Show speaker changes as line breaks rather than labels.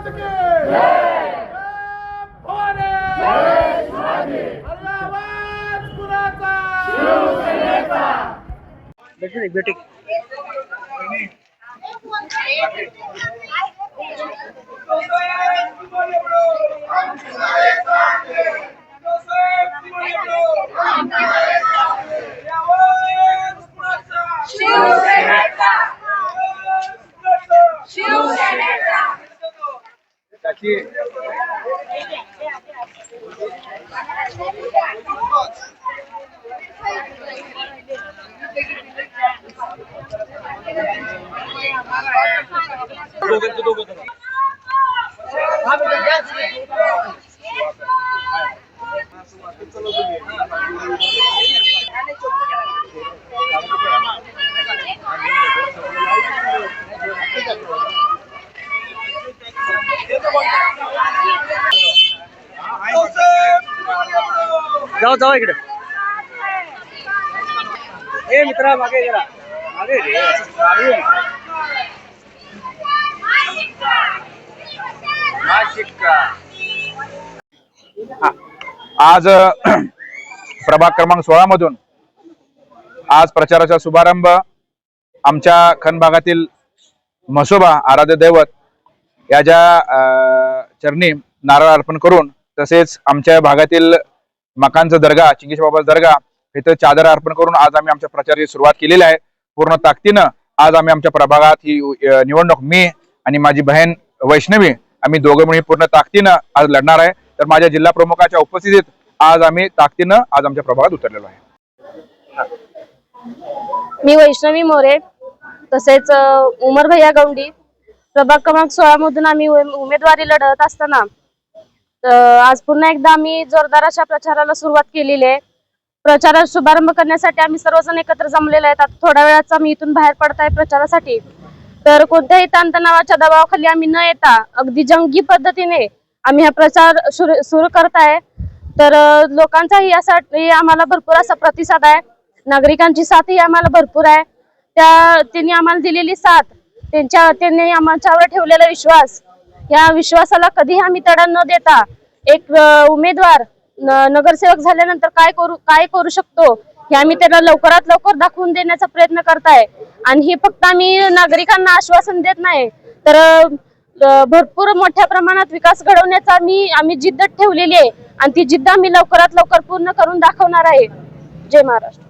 महाराज की जय भवानी जय शिवाजी अरे आवाज कुणाचा शिवसेनेचा
बेटी जाओ जाओ इकडे ए मित्रा मागे जरा मागे
आज प्रभाग क्रमांक 16 मधून आज प्रचाराचा शुभारंभ आमच्या खन भागातील म्हसोबा आराध्य दैवत याच्या चरणी नारळ अर्पण करून तसेच आमच्या भागातील मकानचा दर्गा चिंगेश बाबा दर्गा इथं चादर अर्पण करून आज आम्ही आमच्या प्रचाराची सुरुवात केलेली आहे। पूर्ण ताकदीनं आज आम्ही आमच्या प्रभागात ही निवडणूक मी आणि माझी बहीण वैष्णवी आम्ही दोघं मिळून पूर्ण ताकदीनं आज लढणार आहे। तर माझ्या जिल्हा प्रमुखाच्या उपस्थितीत आज आम्ही ताकदीनं आज आमच्या प्रभागात उतरलेलो आहे।
मी वैष्णवी मोरे तसेच उमर भैया गौंडी प्रभाग क्रमांक 16 मधून आम्ही उमेदवारी लढत असताना आज पुन्हा एकदा आम्ही जोरदार अशा प्रचाराला सुरुवात केलेली आहे। प्रचारात शुभारंभ करण्यासाठी आम्ही सर्वजण एकत्र जमलेले आहेत। आता थोड्या वेळाच आम्ही इथून बाहेर पडत आहे प्रचारासाठी। तर कोणत्याही ताणतणावाच्या दबावाखाली आम्ही न येता अगदी जंगी पद्धतीने आम्ही हा प्रचार सुरू करत आहे। तर लोकांचाही यासाठी आम्हाला भरपूर असा प्रतिसाद आहे, नागरिकांची साथही आम्हाला भरपूर आहे। त्यांनी आम्हाला दिलेली साथ, त्यांनी आमच्यावर ठेवलेला विश्वास, या विश्वासाला कधीही आम्ही तडा न देता एक उमेदवार नगरसेवक झाल्यानंतर काय करू शकतो हे आम्ही त्यांना लवकरात लवकर दाखवून देण्याचा प्रयत्न करताय। आणि हे फक्त आम्ही नागरिकांना आश्वासन देत नाही तर भरपूर मोठ्या प्रमाणात विकास घडवण्याचा आम्ही जिद्द ठेवलेली आहे आणि ती जिद्द आम्ही लवकरात लवकर पूर्ण करून दाखवणार आहे। जय महाराष्ट्र।